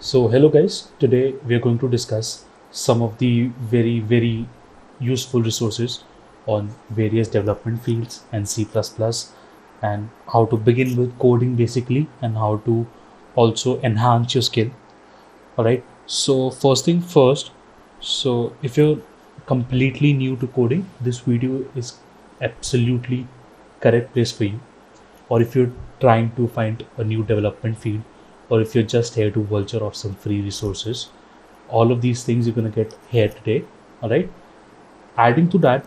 So, hello guys. Today we are going to discuss some of the very useful resources on various development fields and C++ and how to begin with coding basically and how to also enhance your skill. All right. So, first thing first, so if you're completely new to coding, this video is absolutely correct place for you, or if you're trying to find a new development field, or if you're just here to vulture off some free resources, all of these things you're going to get here today. All right. Adding to that,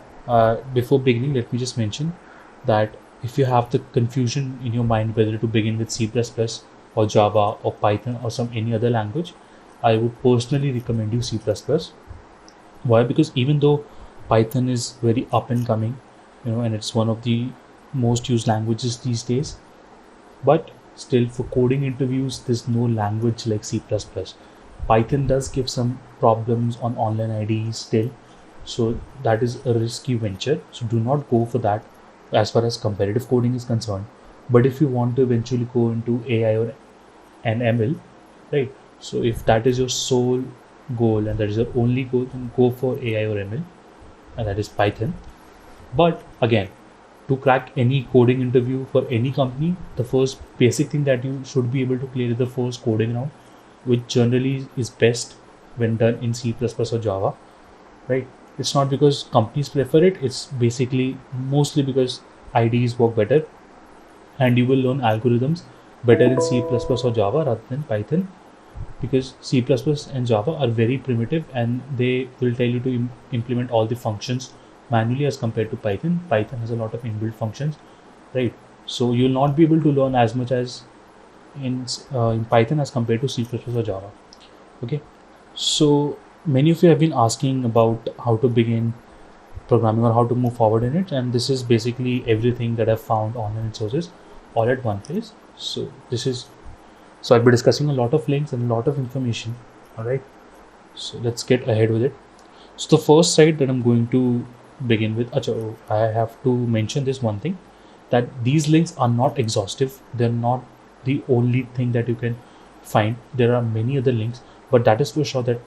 before beginning, let me just mention that if you have the confusion in your mind whether to begin with C++ or Java or Python or some any other language, I would personally recommend you C++. Why? Because even though Python is very up and coming, and it's one of the most used languages these days, but still for coding interviews there's no language like C++. Python does give some problems on online IDs still, so that is a risky venture, so do not go for that as far as competitive coding is concerned. But if you want to eventually go into AI or an ML, right, so if that is your sole goal and that is your only goal, then go for AI or ML, and that is Python. But again, to crack any coding interview for any company, the first basic thing that you should be able to clear is the first coding round, which generally is best when done in C++ or Java, right? It's not because companies prefer it, it's basically mostly because IDEs work better and you will learn algorithms better in C++ or Java rather than Python, because C++ and Java are very primitive and they will tell you to implement all the functions manually as compared to Python. Python has a lot of inbuilt functions, right? So you'll not be able to learn as much as in Python as compared to C++ or Java. Okay, so many of you have been asking about how to begin programming or how to move forward in it, and this is basically everything that I've found online sources all at one place. So I'll be discussing a lot of links and a lot of information. All right, so let's get ahead with it. So the first site that I'm going to begin with, I have to mention this one thing, that these links are not exhaustive. They're not the only thing that you can find. There are many other links, but that is to assure that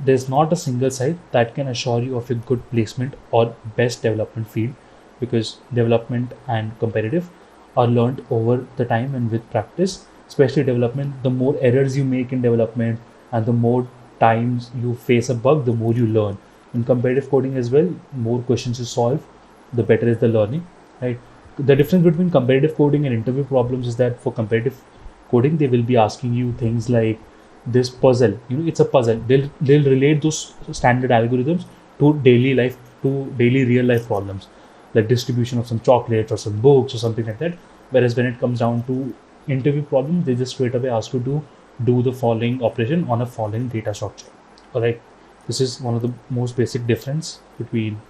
there's not a single site that can assure you of a good placement or best development field, because development and competitive are learned over the time and with practice. Especially development, the more errors you make in development and the more times you face a bug, the more you learn. In competitive coding as well, more questions you solve, the better is the learning, right? The difference between competitive coding and interview problems is that for competitive coding, they will be asking you things like this puzzle. It's a puzzle. They'll relate those standard algorithms to daily life, to daily real life problems, like distribution of some chocolates or some books or something like that. Whereas when it comes down to interview problems, they just straight away ask you to do the following operation on a following data structure. All right, this is one of the most basic difference between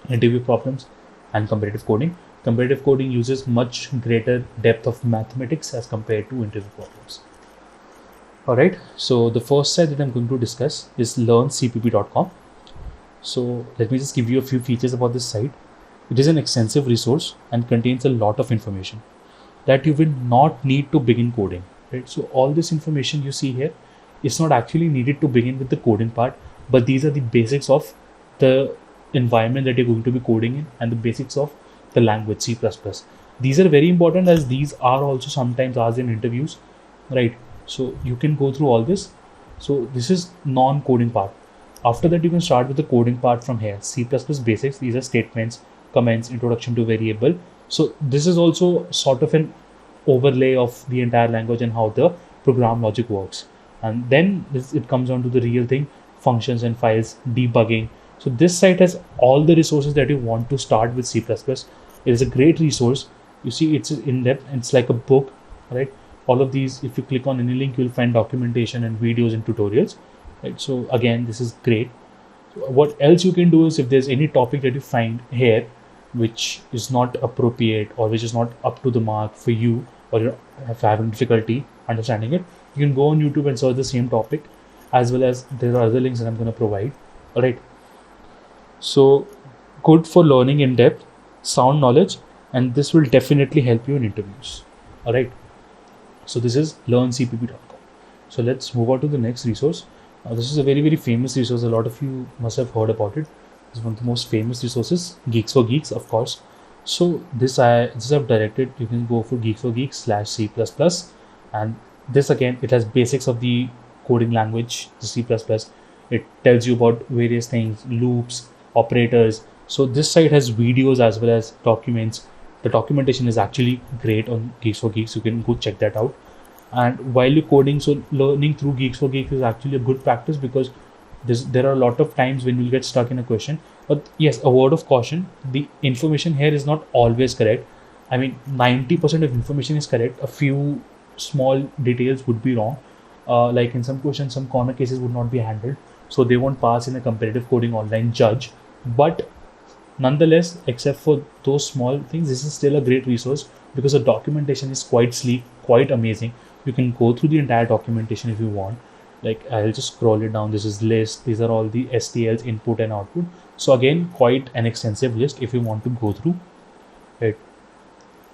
interview problems and competitive coding. Competitive coding uses much greater depth of mathematics as compared to interview problems. All right, so the first site that I'm going to discuss is learncpp.com. So let me just give you a few features about this site. It is an extensive resource and contains a lot of information that you will not need to begin coding, right? So all this information you see here is not actually needed to begin with the coding part, but these are the basics of the environment that you're going to be coding in and the basics of the language C++. These are very important as these are also sometimes asked in interviews, right? So you can go through all this. So this is non-coding part. After that, you can start with the coding part from here. C++ basics, these are statements, comments, introduction to variable. So this is also sort of an overlay of the entire language and how the program logic works. And then it comes down to the real thing, functions and files, debugging. So this site has all the resources that you want to start with C++. It is a great resource. You see, it's in depth. It's like a book, right? All of these, if you click on any link, you'll find documentation and videos and tutorials, right? So again, this is great. So what else you can do is, if there's any topic that you find here which is not appropriate or which is not up to the mark for you, or you're having difficulty understanding it, you can go on YouTube and search the same topic, as well as there are other links that I'm going to provide. All right, so good for learning in depth, sound knowledge, and this will definitely help you in interviews. All right, So this is learncpp.com. So let's move on to the next resource. This is a very, very famous resource. A lot of you must have heard about it. It's one of the most famous resources, Geeks for Geeks, of course. So this I've directed. You can go for Geeks for Geeks /C++, and this again, it has basics of the coding language, the C++. It tells you about various things, loops, operators. So this site has videos as well as documents. The documentation is actually great on Geeks for Geeks. You can go check that out. And while you're coding, so learning through Geeks for Geeks is actually a good practice, because there are a lot of times when you'll get stuck in a question. But yes, a word of caution, the information here is not always correct. I mean, 90% of information is correct. A few small details would be wrong. Like in some questions, some corner cases would not be handled, so they won't pass in a competitive coding online judge. But nonetheless, except for those small things, this is still a great resource because the documentation is quite sleek, quite amazing. You can go through the entire documentation if you want. Like, I'll just scroll it down. This is list. These are all the STL's input and output. So again, quite an extensive list if you want to go through it.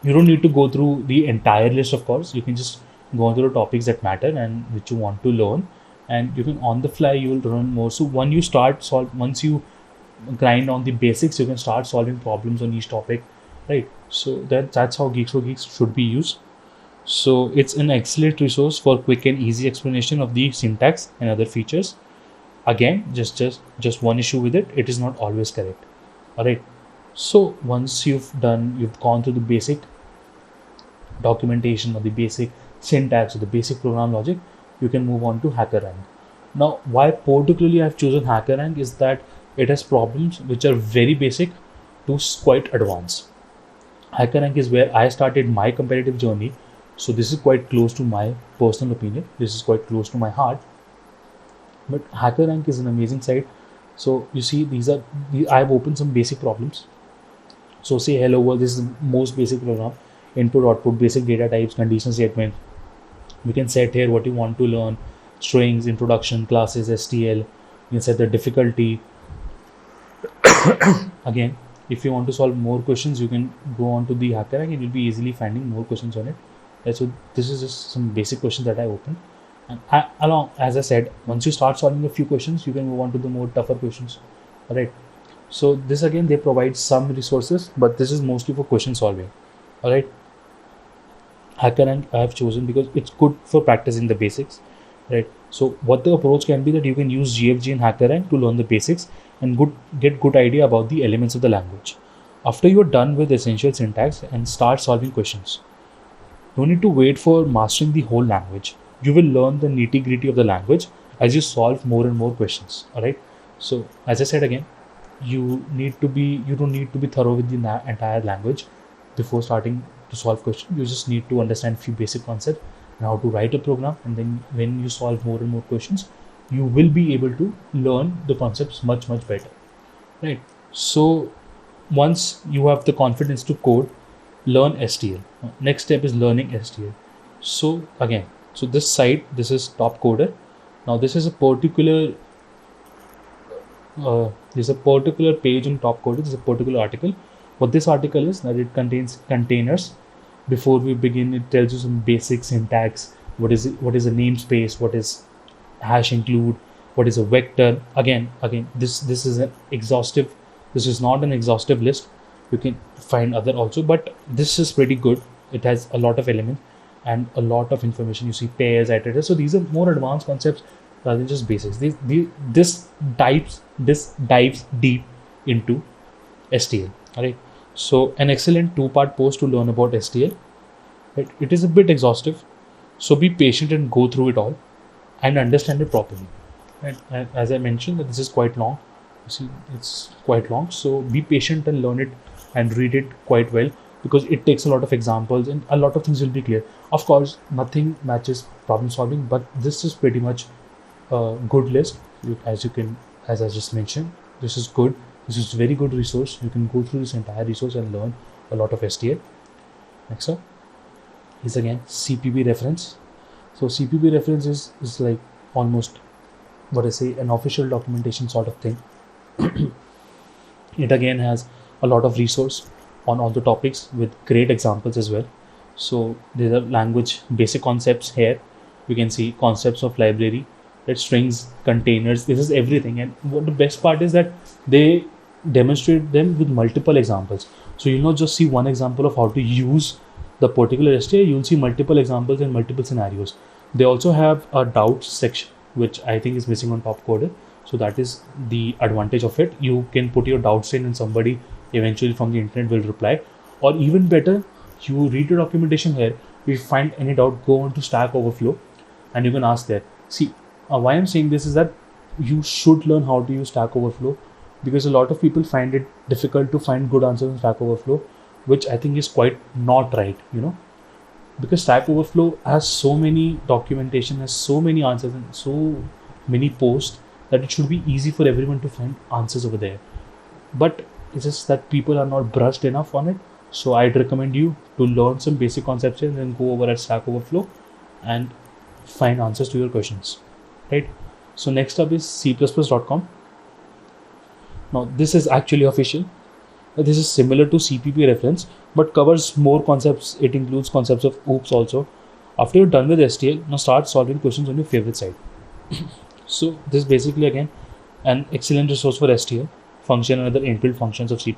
You don't need to go through the entire list, of course. You can just go through the topics that matter and which you want to learn, and you can on the fly you will learn more. So once you grind on the basics, you can start solving problems on each topic, right? So that's how Geeks for Geeks should be used. So it's an excellent resource for quick and easy explanation of the syntax and other features. Again, just one issue with it: it is not always correct. All right. So once you've gone through the basic documentation or the basic syntax or the basic program logic, you can move on to HackerRank. Now, why particularly I've chosen HackerRank is that it has problems which are very basic to quite advanced. HackerRank is where I started my competitive journey. So this is quite close to my personal opinion. This is quite close to my heart. But HackerRank is an amazing site. So you see, I've opened some basic problems. So say hello world, this is the most basic program. Input, output, basic data types, condition statement. We can set here what you want to learn: strings, introduction, classes, STL. You can set the difficulty. Again, if you want to solve more questions, you can go on to the HackerRank and you'll be easily finding more questions on it. So this is just some basic questions that I opened. And as I said, once you start solving a few questions, you can move on to the more tougher questions. All right. So this again, they provide some resources, but this is mostly for question solving. All right. HackerRank I have chosen because it's good for practicing the basics, right? So what the approach can be that you can use GFG and HackerRank to learn the basics and get good idea about the elements of the language. After you are done with essential syntax and start solving questions, no need to wait for mastering the whole language. You will learn the nitty-gritty of the language as you solve more and more questions. All right. So as I said again, you don't need to be thorough with the entire language before starting to solve questions. You just need to understand a few basic concepts and how to write a program, and then when you solve more and more questions, you will be able to learn the concepts much better, right? So once you have the confidence to code, learn STL. Next step is learning STL. So again, this site, this is Top Coder. Now this is a particular there's a particular page on Top Coder. There's a particular article. What this article is that it contains containers. Before we begin, it tells you some basic syntax. What is a namespace? What is hash include? What is a vector? Again, this is an exhaustive. This is not an exhaustive list. You can find other also, but this is pretty good. It has a lot of elements and a lot of information. You see pairs, iterators. So these are more advanced concepts rather than just basics. This dives deep into STL. All right. So an excellent 2-part post to learn about STL. Right? It is a bit exhaustive, so be patient and go through it all and understand it properly. And as I mentioned, that this is quite long. You see, it's quite long. So be patient and learn it and read it quite well, because it takes a lot of examples and a lot of things will be clear. Of course, nothing matches problem solving, but this is pretty much a good list. As I just mentioned, this is good. This is a very good resource. You can go through this entire resource and learn a lot of STL. Next up is again CPP reference. So CPP reference is like almost what I say, an official documentation sort of thing. It again has a lot of resource on all the topics with great examples as well. So these are language basic concepts here. You can see concepts of library, that strings, containers. This is everything. And what the best part is that they demonstrate them with multiple examples. So you'll not just see one example of how to use the particular STA. You'll see multiple examples and multiple scenarios. They also have a doubts section, which I think is missing on Topcoder. So that is the advantage of it. You can put your doubts in, and somebody eventually from the internet will reply. Or even better, you read the documentation here. If you find any doubt, go on to Stack Overflow, and you can ask there. See, why I'm saying this is that you should learn how to use Stack Overflow, because a lot of people find it difficult to find good answers in Stack Overflow, which I think is quite not right. Because Stack Overflow has so many documentation, has so many answers and so many posts that it should be easy for everyone to find answers over there. But it's just that people are not brushed enough on it. So I'd recommend you to learn some basic concepts and then go over at Stack Overflow and find answers to your questions, right? So next up is C++.com. Now this is actually official. This is similar to CPP reference, but covers more concepts. It includes concepts of OOPS also. After you're done with STL, now start solving questions on your favorite side. So this is basically again an excellent resource for STL, function and other inbuilt functions of C++,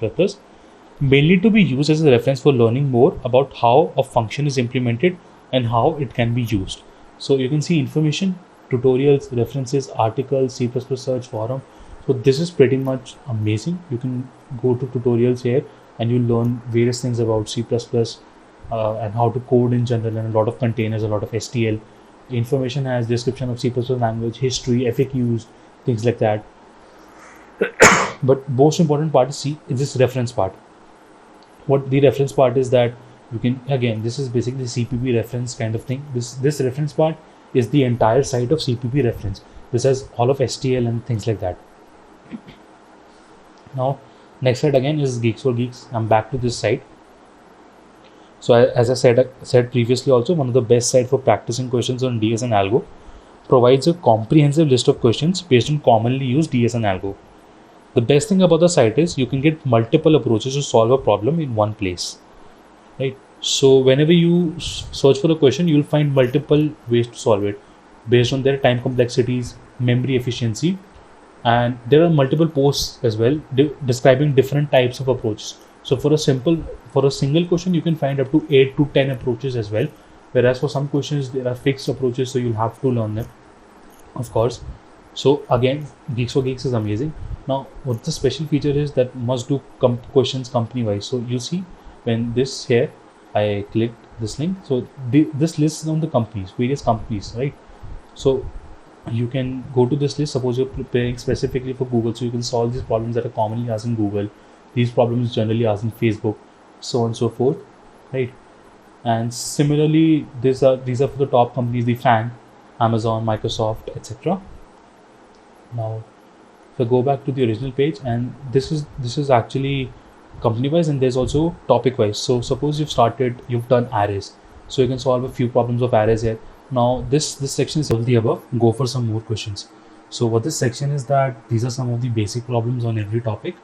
mainly to be used as a reference for learning more about how a function is implemented and how it can be used. So you can see information, tutorials, references, articles, C++ search forum. So this is pretty much amazing. You can go to tutorials here and you learn various things about C++ and how to code in general, and a lot of containers, a lot of STL. The information has description of C++ language, history, FAQs, things like that. But most important part is this reference part. What the reference part is that you can, again, this is basically CPP reference kind of thing. This reference part is the entire site of CPP reference. This has all of STL and things like that. Now next site again is Geeks for Geeks. I'm back to this site. So as I said previously also, one of the best site for practicing questions on DS and Algo, provides a comprehensive list of questions based on commonly used DS and Algo. The best thing about the site is you can get multiple approaches to solve a problem in one place, right? So whenever you search for a question, you'll find multiple ways to solve it based on their time complexities, memory efficiency, and there are multiple posts as well describing different types of approaches. So for a single question, you can find up to 8 to 10 approaches as well, whereas for some questions there are fixed approaches, so you'll have to learn them, of course. So again, Geeks for Geeks is amazing. Now what the special feature is that must do questions company wise. So you see when this here, I clicked this link, so this lists down the companies, various companies, right? So you can go to this list. Suppose you're preparing specifically for Google, so you can solve these problems that are commonly asked in Google, these problems generally asked in Facebook, so on and so forth, right? And similarly, these are for the top companies, the FANG, Amazon, Microsoft, etc. Now if I go back to the original page, and this is actually company wise, and there's also topic wise. So suppose you've done arrays, so you can solve a few problems of arrays here. Now this section is all the above. Go for some more questions. So what this section is, that these are some of the basic problems on every topic.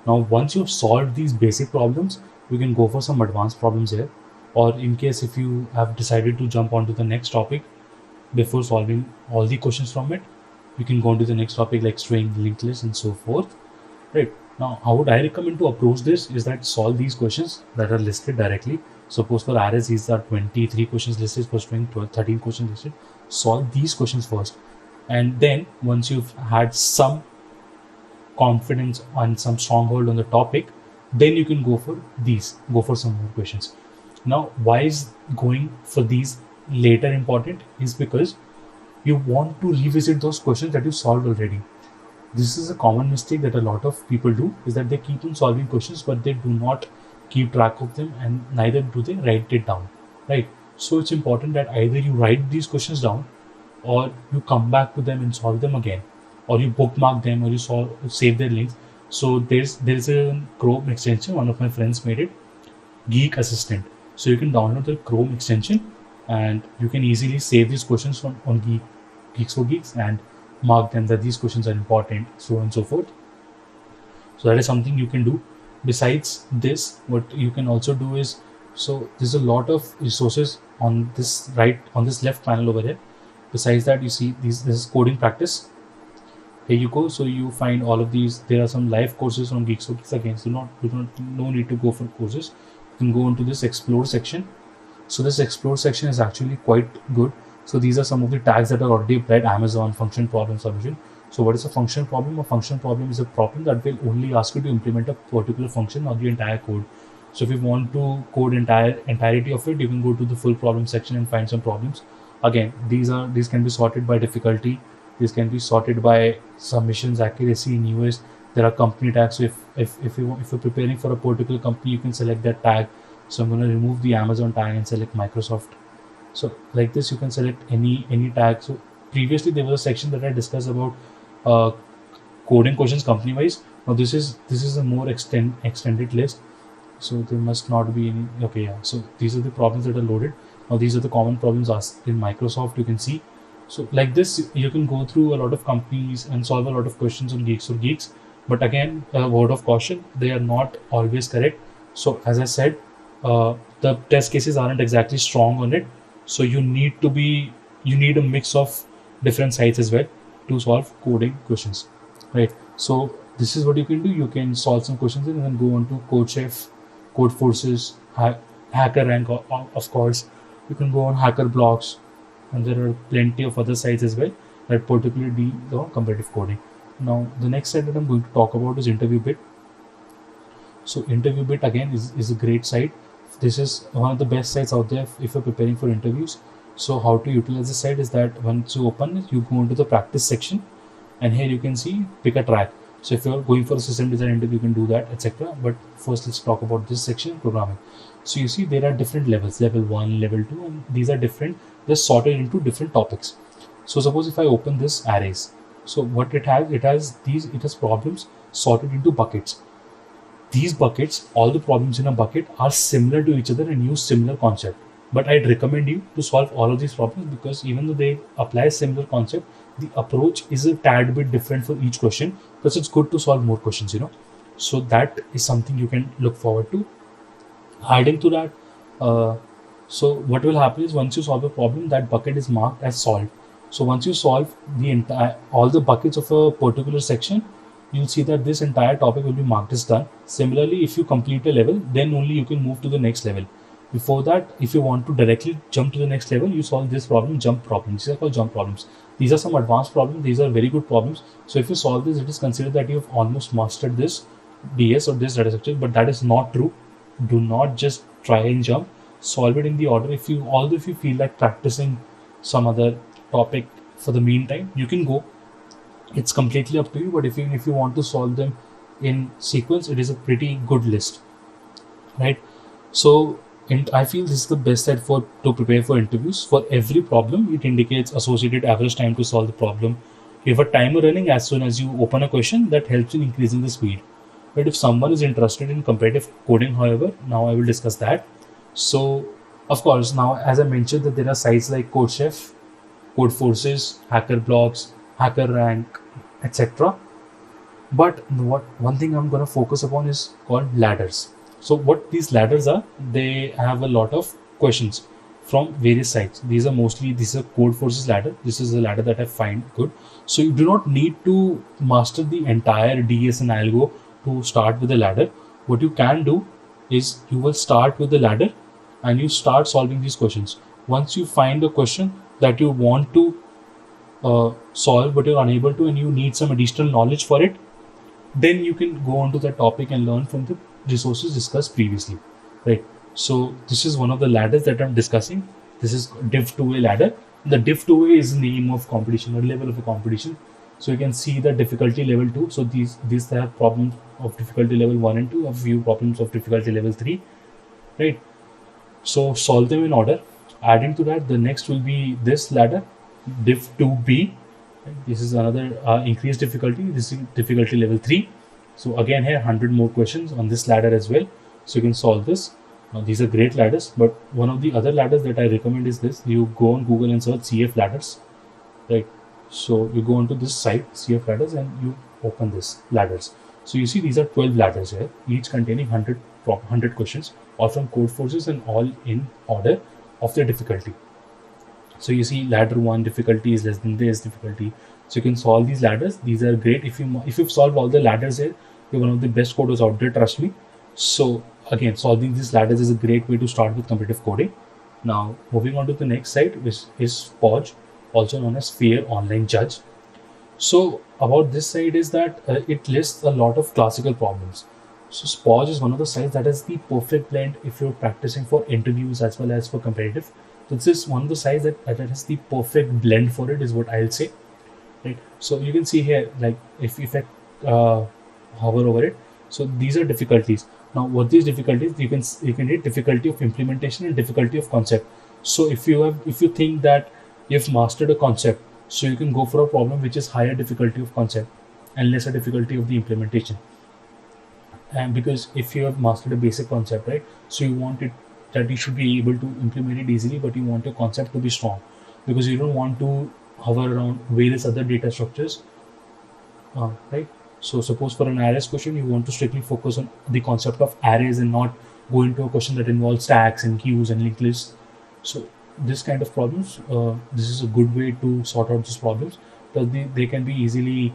Now once you've solved these basic problems, you can go for some advanced problems here, or in case if you have decided to jump onto the next topic before solving all the questions from it, you can go on to the next topic like string, linked list, and so forth, right? Now how would I recommend to approach this is that solve these questions that are listed directly. Suppose for arrays these are 23 questions listed, for string 13 questions listed. Solve these questions first, and then once you've had some confidence and some stronghold on the topic, then you can go for some more questions. Now why is going for these later important is because you want to revisit those questions that you solved already. This is a common mistake that a lot of people do, is that they keep on solving questions but they do not keep track of them, and neither do they write it down, right? So it's important that either you write these questions down, or you come back to them and solve them again, or you bookmark them, or you save their links. So there's a Chrome extension, one of my friends made it, Geek Assistant. So you can download the Chrome extension and you can easily save these questions on Geeks for Geeks and mark them that these questions are important, so on and so forth. So that is something you can do. Besides this, what you can also do is So there's a lot of resources on this left panel over here. Besides that, you see this is coding practice. Here you go. So you find all of these. There are some live courses from Geeks for Geeks. Again, so no need to go for courses. You can go into this explore section. So this explore section is actually quite good. So these are some of the tags that are already applied. Amazon function problem solution. So what is a function problem? A function problem is a problem that will only ask you to implement a particular function on the entire code. So if you want to code entirety of it, you can go to the full problem section and find some problems. Again, these can be sorted by difficulty. These can be sorted by submissions accuracy in US. There are company tags. So if you're preparing for a particular company, you can select that tag. So I'm going to remove the Amazon tag and select Microsoft. So like this, you can select any tag. So previously there was a section that I discussed about uh, coding questions company wise. Now this is a more extended list. So there must not be any. Okay, yeah. So these are the problems that are loaded. Now these are the common problems asked in Microsoft. You can see. So like this, you can go through a lot of companies and solve a lot of questions on Geeks for Geeks. But again, a word of caution: they are not always correct. So as I said, the test cases aren't exactly strong on it. So you need a mix of different sites as well to solve coding questions, right? So this is what you can do. You can solve some questions and then go on to CodeChef, Codeforces, HackerRank, of course. You can go on Hacker Blocks, and there are plenty of other sites as well that particularly deal on competitive coding. Now, the next site that I'm going to talk about is InterviewBit. So, InterviewBit again is a great site. This is one of the best sites out there if you're preparing for interviews. So, how to utilize this site is that once you open it, you go into the practice section, and here you can see pick a track. So if you're going for a system design interview, you can do that, etc. But first, let's talk about this section, programming. So you see there are different levels, level 1, level 2, and these are different. They're sorted into different topics. So suppose if I open this arrays, so what it has problems sorted into buckets. These buckets, all the problems in a bucket are similar to each other and use similar concept. But I'd recommend you to solve all of these problems because even though they apply similar concept, the approach is a tad bit different for each question. Because it's good to solve more questions. So that is something you can look forward to. Adding to that, so what will happen is once you solve a problem, that bucket is marked as solved. So once you solve all the buckets of a particular section, you'll see that this entire topic will be marked as done. Similarly, if you complete a level, then only you can move to the next level. Before that, if you want to directly jump to the next level, you solve this problem, jump problems. These are called jump problems. These are some advanced problems. These are very good problems. So if you solve this, it is considered that you have almost mastered this DS or this data structure, but that is not true. Do not just try and jump. Solve it in the order. Although if you feel like practicing some other topic for the meantime, you can go. It's completely up to you. But if you want to solve them in sequence, it is a pretty good list, right? So I feel this is the best site to prepare for interviews. For every problem, it indicates associated average time to solve the problem. You have a timer running as soon as you open a question that helps in increasing the speed. But if someone is interested in competitive coding, however, now I will discuss that. So, of course, now as I mentioned that there are sites like CodeChef, Codeforces, Hacker Blocks, HackerRank, etc. But one thing I'm going to focus upon is called ladders. So what these ladders are, they have a lot of questions from various sites. These are Codeforces ladder. This is a ladder that I find good. So you do not need to master the entire DS and algo to start with the ladder. What you can do is you will start with the ladder and you start solving these questions. Once you find a question that you want to solve but you're unable to and you need some additional knowledge for it, then you can go on to that topic and learn from the resources discussed previously, right? So this is one of the ladders that I'm discussing. This is Div 2A ladder. The Div 2A is the name of competition or level of a competition. So you can see the difficulty level 2. So these have problems of difficulty level 1 and 2, a few problems of difficulty level 3, right? So solve them in order. Adding to that, the next will be this ladder, Div 2B. This is another increased difficulty. This is difficulty level 3. So again here 100 more questions on this ladder as well. So you can solve this. Now these are great ladders, but one of the other ladders that I recommend is this. You go on Google and search CF ladders, right? So you go onto this site CF ladders and you open this ladders. So you see these are 12 ladders here, each containing 100 100 questions, all from Codeforces and all in order of their difficulty. So you see ladder 1 difficulty is less than this difficulty. So you can solve these ladders. These are great. If you've solved all the ladders here, you're one of the best coders out there, trust me. So again, solving these ladders is a great way to start with competitive coding. Now moving on to the next site, which is Podge, also known as Fair Online Judge. So about this site is that it lists a lot of classical problems. So Podge is one of the sites that is the perfect blend if you're practicing for interviews as well as for competitive. So this is one of the sites that is the perfect blend for it, is what I'll say. Right. So you can see here, like if I hover over it, so these are difficulties. Now what these difficulties, you can hit difficulty of implementation and difficulty of concept. So if you think that you've mastered a concept, so you can go for a problem which is higher difficulty of concept and lesser difficulty of the implementation. And because if you have mastered a basic concept, right, so you want it that you should be able to implement it easily, but you want your concept to be strong, because you don't want to hover around various other data structures, right? So suppose for an arrays question, you want to strictly focus on the concept of arrays and not go into a question that involves stacks and queues and linked lists. So this kind of problems, this is a good way to sort out these problems, because they can be easily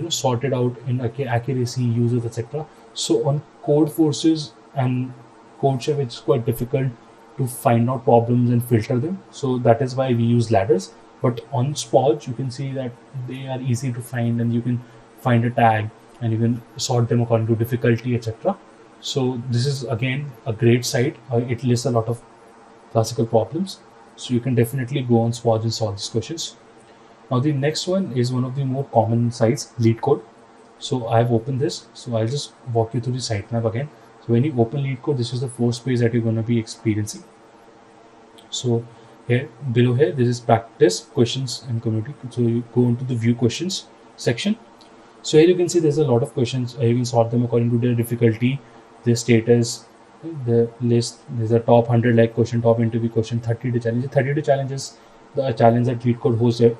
sorted out in accuracy, users, etc. So on Codeforces and CodeChef, it's quite difficult to find out problems and filter them. So that is why we use ladders. But on Podge, you can see that they are easy to find, and you can find a tag and you can sort them according to difficulty, etc. So this is again a great site. It lists a lot of classical problems. So you can definitely go on Podge and solve these questions. Now the next one is one of the more common sites, LeetCode. So I've opened this. So I'll just walk you through the sitemap again. So when you open LeetCode, this is the first page that you're going to be experiencing. So here below here, this is practice, questions, and community. So you go into the view questions section. So here you can see there's a lot of questions. You can sort them according to their difficulty, their status, the list. There's a top 100 like question, top interview question, 30 day challenge. 30 day challenge is the challenge that LeetCode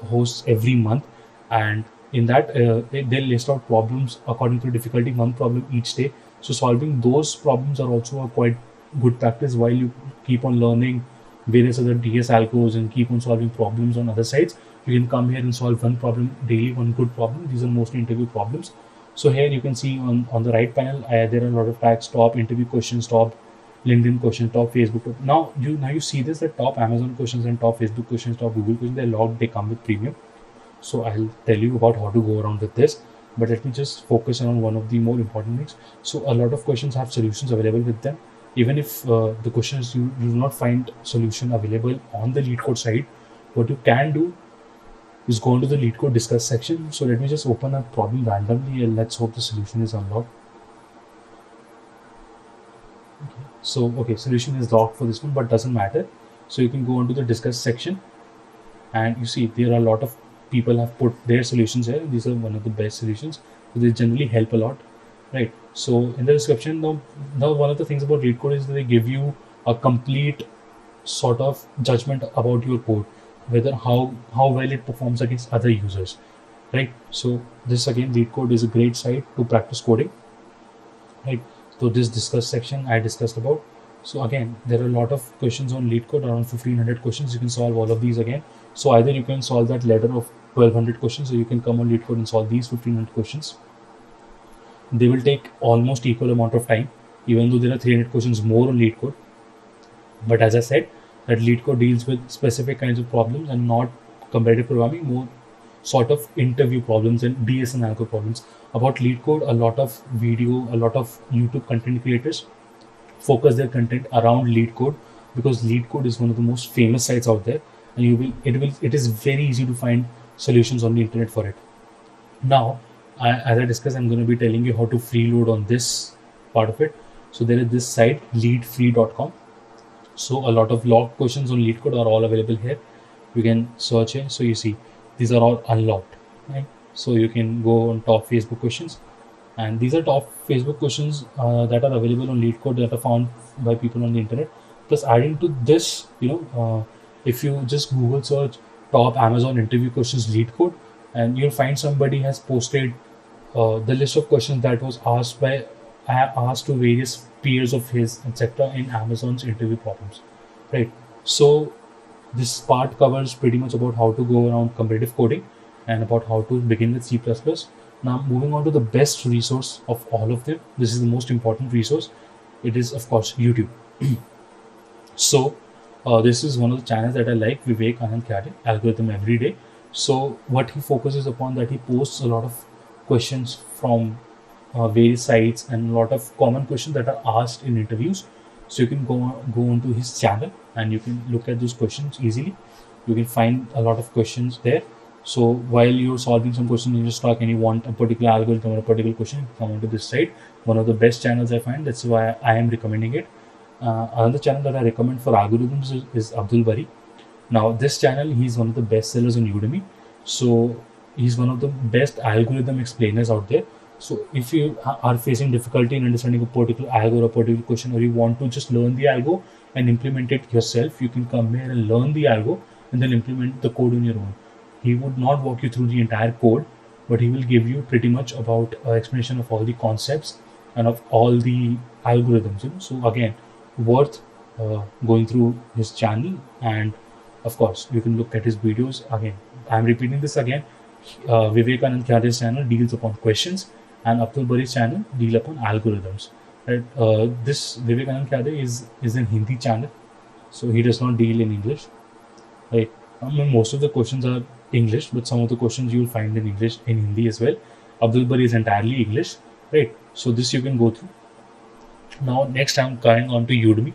hosts every month, and in that they'll list out problems according to difficulty, one problem each day. So solving those problems are also a quite good practice while you keep on learning various other DS algos and keep on solving problems on other sites. You can come here and solve one problem daily, one good problem. These are mostly interview problems. So here you can see on the right panel, there are a lot of tags: top interview questions, top LinkedIn questions, top Facebook. Now you see this, that top Amazon questions and top Facebook questions, top Google questions, they're logged, they come with premium. So I'll tell you about how to go around with this, but let me just focus on one of the more important things. So a lot of questions have solutions available with them. Even if the questions you do not find solution available on the LeetCode site, what you can do is go into the LeetCode discuss section. So let me just open a problem randomly and let's hope the solution is unlocked. Okay, solution is locked for this one, but doesn't matter. So you can go into the discuss section, and you see there are a lot of people have put their solutions here. These are one of the best solutions. So they generally help a lot, right? So in the description, now one of the things about LeetCode is that they give you a complete sort of judgment about your code, whether how well it performs against other users, right? So this again, LeetCode is a great site to practice coding, right? So this discuss section I discussed about. So again, there are a lot of questions on LeetCode, around 1500 questions. You can solve all of these again. So either you can solve that ladder of 1200 questions, or you can come on LeetCode and solve these 1500 questions. They will take almost equal amount of time, even though there are 300 questions more on LeetCode. But as I said, that LeetCode deals with specific kinds of problems and not competitive programming, more sort of interview problems and DS and algo problems. About LeetCode, a lot of video, a lot of YouTube content creators focus their content around LeetCode, because LeetCode is one of the most famous sites out there, and it is very easy to find solutions on the internet for it. Now, as I discussed, I'm going to be telling you how to freeload on this part of it. So there is this site, leetfree.com. So a lot of logged questions on LeetCode are all available here. You can search here. So you see these are all unlocked, right? So you can go on top Facebook questions, and these are top Facebook questions that are available on LeetCode, that are found by people on the internet. Plus adding to this, if you just Google search top Amazon interview questions LeetCode, and you'll find somebody has posted the list of questions that was asked by asked to various peers of his, etc., in Amazon's interview problems, right? So this part covers pretty much about how to go around competitive coding and about how to begin with C++. Now, moving on to the best resource of all of them, this is the most important resource. It is, of course, YouTube. So, this is one of the channels that I like, Vivek Anand Khare, Algorithm Every Day. So, what he focuses upon, that he posts a lot of questions from various sites and a lot of common questions that are asked in interviews. So you can go onto his channel and you can look at those questions easily. You can find a lot of questions there. So while you're solving some questions in your stock and you want a particular algorithm or a particular question, come onto this site. One of the best channels I find. That's why I am recommending it. Another channel that I recommend for algorithms is Abdul Bari. Now this channel, he's one of the best sellers on Udemy. So he's one of the best algorithm explainers out there. So if you are facing difficulty in understanding a particular algo or a particular question, or you want to just learn the algo and implement it yourself, you can come here and learn the algo and then implement the code on your own. He would not walk you through the entire code, but he will give you pretty much about explanation of all the concepts and of all the algorithms. So again, worth going through his channel, and of course you can look at his videos. Again, I'm repeating this again. Vivekanand Khare's channel deals upon questions, and Abdul Bari's channel deal upon algorithms. Right? This Vivekanand Khare is an Hindi channel, so he does not deal in English. Right? I mean, most of the questions are English, but some of the questions you will find in English in Hindi as well. Abdul Bari is entirely English, right? So this you can go through. Now, next I'm going on to Udemy.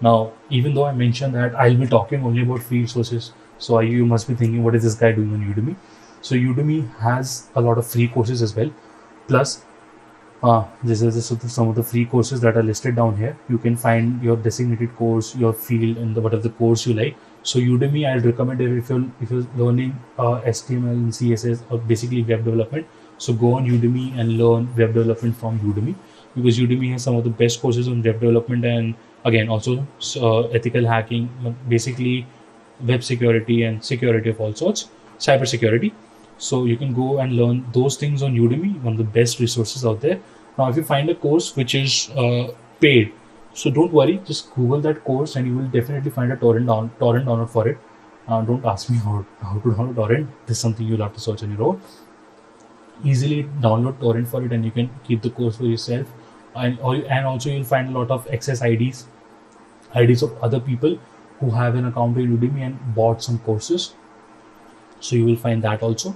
Now, even though I mentioned that I'll be talking only about free resources, so you must be thinking, what is this guy doing on Udemy? So Udemy has a lot of free courses as well. Plus, this is some of the free courses that are listed down here. You can find your designated course, your field, and whatever the course you like. So Udemy, I'd recommend it if you're learning HTML and CSS or basically web development. So go on Udemy and learn web development from Udemy, because Udemy has some of the best courses on web development, and again also ethical hacking, basically web security and security of all sorts, cyber security. So you can go and learn those things on Udemy, one of the best resources out there. Now, if you find a course which is paid, so don't worry, just Google that course and you will definitely find a torrent download for it. Don't ask me how to download torrent. This is something you'll have to search on your own. Easily download torrent for it, and you can keep the course for yourself. And also you'll find a lot of access IDs of other people who have an account in Udemy and bought some courses. So you will find that also.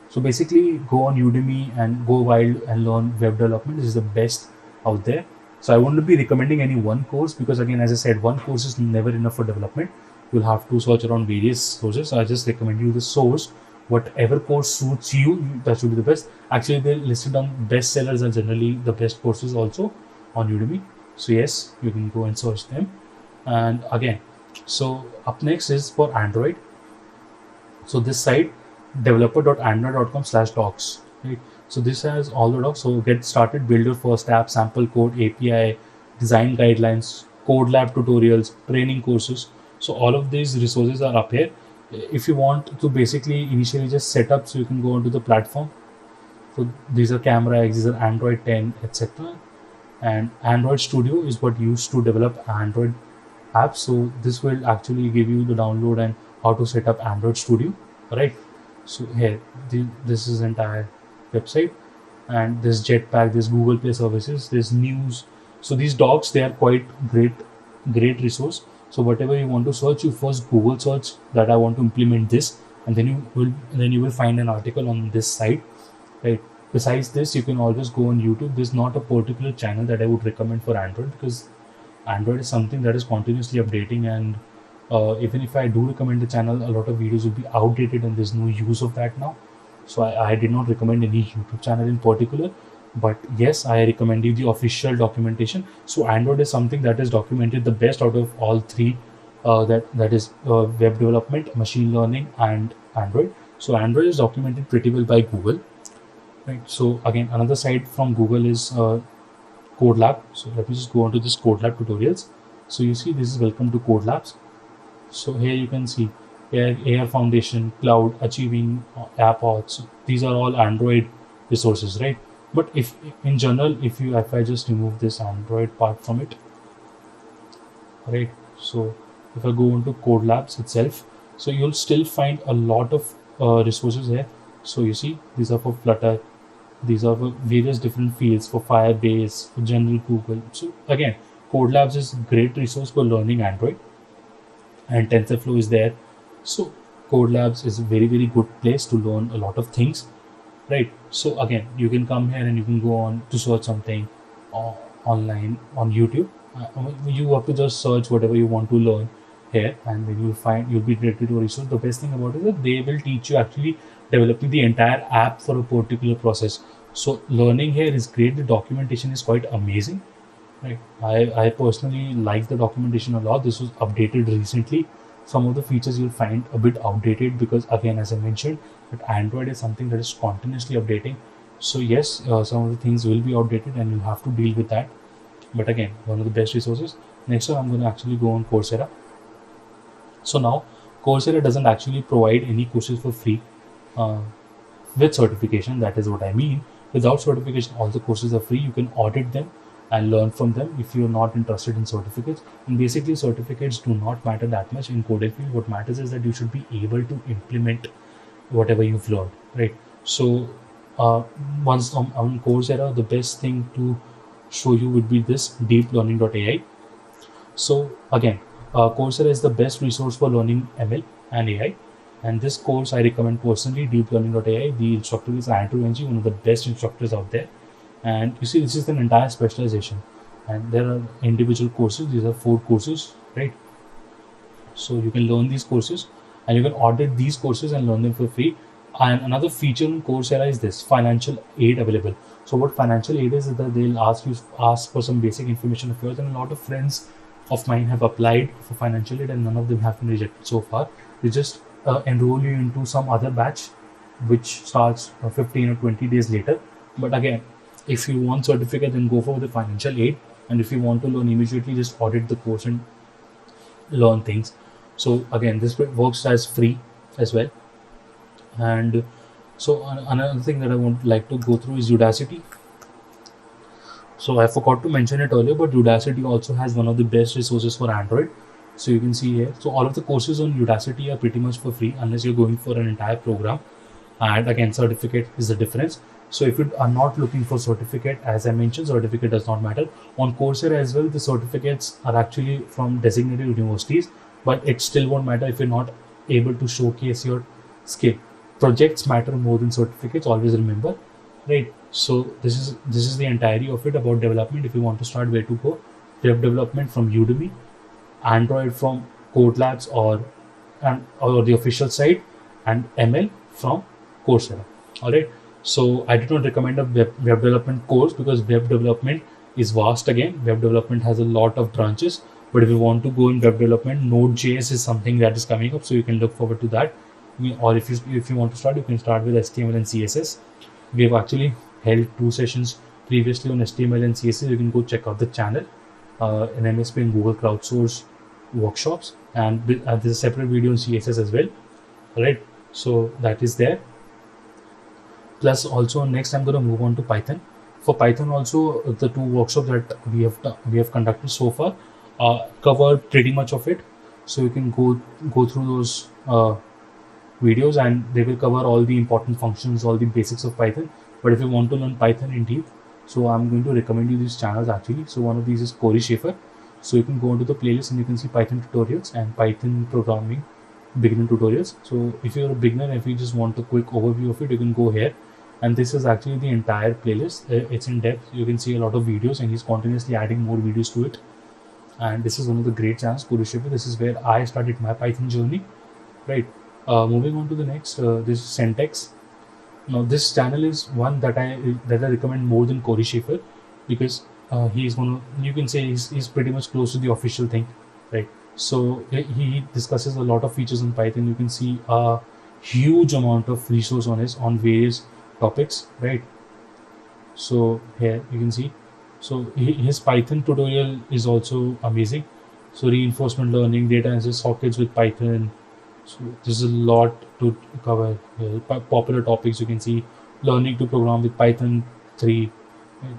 So basically, go on Udemy and go wild and learn web development. This is the best out there. So I won't be recommending any one course, because again, as I said, one course is never enough for development. You'll have to search around various sources. So I just recommend you the source. Whatever course suits you, that should be the best. Actually, they're listed on best sellers and generally the best courses also on Udemy. So yes, you can go and search them. And again, so up next is for Android. So this site, developer.android.com/docs, right? So this has all the docs. So get started, build your first app, sample code, API, design guidelines, code lab tutorials, training courses. So all of these resources are up here. If you want to basically initially just set up, so you can go onto the platform. So these are Camera X, these are Android 10, etc. And Android Studio is what used to develop Android apps. So this will actually give you the download and how to set up Android Studio, right? So here, this is entire website, and this Jetpack, this Google Play services, this news. So these docs, they are quite great resource. So whatever you want to search, you first Google search that I want to implement this, and then you will find an article on this site, right? Besides this, you can always go on YouTube. There's not a particular channel that I would recommend for Android, because Android is something that is continuously updating, and even if I do recommend the channel, a lot of videos will be outdated and there's no use of that now. So I did not recommend any YouTube channel in particular, but yes, I recommend you the official documentation. So Android is something that is documented the best out of all three, that is web development, machine learning, and Android. So Android is documented pretty well by Google, right? So again, another site from Google is CodeLab. So let me just go on to this CodeLab tutorials. So you see, this is welcome to CodeLabs. So here you can see AI Foundation, Cloud, Achieving, App Auth. These are all Android resources, right? But if in general, if I just remove this Android part from it, right? So if I go into Code Labs itself, so you'll still find a lot of resources here. So you see, these are for Flutter, these are for various different fields, for Firebase, for general Google. So again, Code Labs is a great resource for learning Android, and TensorFlow is there. So Code Labs is a very good place to learn a lot of things, right? So again, you can come here and you can go on to search something uh, online on YouTube. You have to just search whatever you want to learn here, and then you'll be directed to a resource. The best thing about it is that they will teach you actually developing the entire app for a particular process. So learning here is great. The documentation is quite amazing. Right. I personally like the documentation a lot. This was updated recently. Some of the features you'll find a bit outdated because, again, as I mentioned, that Android is something that is continuously updating. So yes, some of the things will be outdated, and you have to deal with that. But again, one of the best resources. Next up, I'm going to actually go on Coursera. So now, Coursera doesn't actually provide any courses for free uh, with certification. That is what I mean. Without certification, all the courses are free. You can audit them and learn from them if you're not interested in certificates. And basically, certificates do not matter that much in coding field. What matters is that you should be able to implement whatever you've learned, right? So uh, once on Coursera, the best thing to show you would be this deeplearning.ai. So again, Coursera is the best resource for learning ML and AI. And this course I recommend personally, deeplearning.ai. The instructor is Andrew Ng, one of the best instructors out there. And you see, this is an entire specialization. And there are individual courses. These are 4 courses, right? So you can learn these courses, and you can audit these courses and learn them for free. And another feature in Coursera is this financial aid available. So what financial aid is that they'll ask for some basic information of yours, and a lot of friends of mine have applied for financial aid, and none of them have been rejected so far. They just enroll you into some other batch, which starts 15 or 20 days later. But again, if you want certificate, then go for the financial aid, and if you want to learn immediately, just audit the course and learn things. So again, this works as free as well. And so another thing that I would like to go through is Udacity. So I forgot to mention it earlier, but Udacity also has one of the best resources for Android. So you can see here. So all of the courses on Udacity are pretty much for free unless you're going for an entire program. And again, certificate is the difference. So if you are not looking for certificate, as I mentioned, certificate does not matter. On Coursera as well, the certificates are actually from designated universities, but it still won't matter if you're not able to showcase your skill. Projects matter more than certificates. Always remember, right? So this is the entirety of it about development. If you want to start, where to go? Web development from Udemy, Android from Code Labs or the official site, and ML from Coursera. All right. So I do not recommend a web development course because web development is vast. Again, web development has a lot of branches. But if you want to go in web development, Node.js is something that is coming up, so you can look forward to that. Or if you want to start, you can start with HTML and CSS. We have actually held 2 sessions previously on HTML and CSS. You can go check out the channel, in MSP and Google Crowdsource workshops, and there's a separate video on CSS as well. All right, so that is there. Plus, also next I'm going to move on to Python. For Python, also the 2 workshops that we have conducted so far cover pretty much of it. So you can go through those videos, and they will cover all the important functions, all the basics of Python. But if you want to learn Python in deep, so I'm going to recommend you these channels actually. So one of these is Corey Schaefer. So you can go into the playlist and you can see Python tutorials and Python programming beginner tutorials. So if you're a beginner, if you just want a quick overview of it, you can go here. And this is actually the entire playlist. It's in depth. You can see a lot of videos, and he's continuously adding more videos to it. And this is one of the great channels, Corey Schaefer. This is where I started my Python journey, right? Moving on to the next, this is Syntax. Now this channel is one that I recommend more than Corey Schaefer, because he's one of, you can say he's pretty much close to the official thing, right? So he discusses a lot of features in Python. You can see a huge amount of resource on various topics, right? So here you can see, so his Python tutorial is also amazing. So reinforcement learning, data analysis, sockets with Python. So there's a lot to cover here. Popular topics, you can see learning to program with Python 3.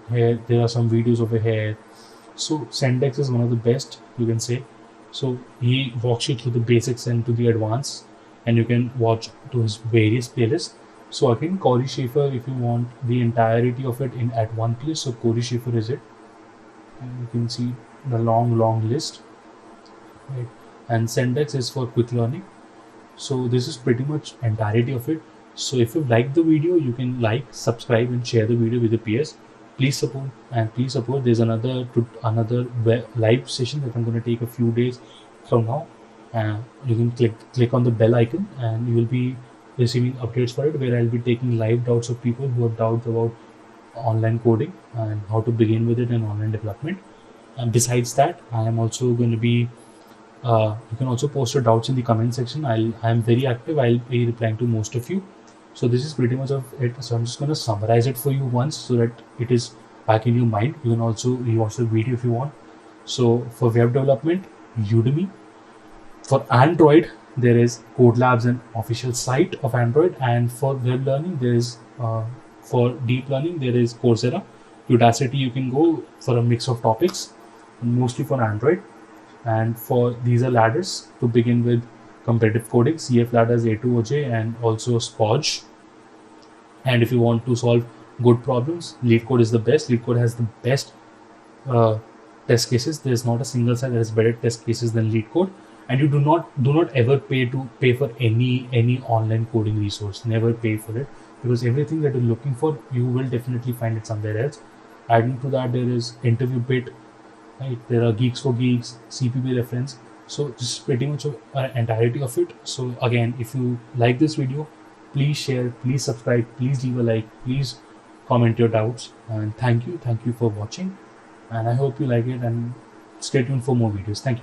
Here there are some videos over here. So Sendex is one of the best, you can say. So he walks you through the basics and to the advanced, and you can watch to his various playlists. So again, Corey Schaefer, if you want the entirety of it in at one place, so Corey Schaefer is it, and you can see the long list, right? And Sendex is for quick learning. So this is pretty much entirety of it. So if you like the video, you can like, subscribe, and share the video with your peers. Please support, and please support. There's another live session that I'm going to take a few days from now. You can click on the bell icon, and you will be receiving updates for it, where I'll be taking live doubts of people who have doubts about online coding and how to begin with it in online development. And besides that, I am also going to be you can also post your doubts in the comment section. I'm very active. I'll be replying to most of you. So this is pretty much of it. So I'm just going to summarize it for you once so that it is back in your mind. You can also rewatch the video if you want. So for web development, Udemy. For Android, there is Codelabs, an official site of Android. And for web learning, there is for deep learning, there is Coursera. Udacity, you can go for a mix of topics, mostly for Android. And for these are ladders to begin with: competitive coding, CF ladders, A2OJ, and also Spodge. And if you want to solve good problems, LeetCode is the best. LeetCode has the best test cases. There's not a single site that has better test cases than LeetCode. And you do not ever pay for any online coding resource. Never pay for it, because everything that you're looking for, you will definitely find it somewhere else. Adding to that, there is InterviewBit. Right, there are Geeks for Geeks, CPP reference. So this is pretty much an entirety of it. So again, if you like this video, please share, please subscribe, please leave a like, please comment your doubts, and thank you for watching. And I hope you like it, and stay tuned for more videos. Thank you.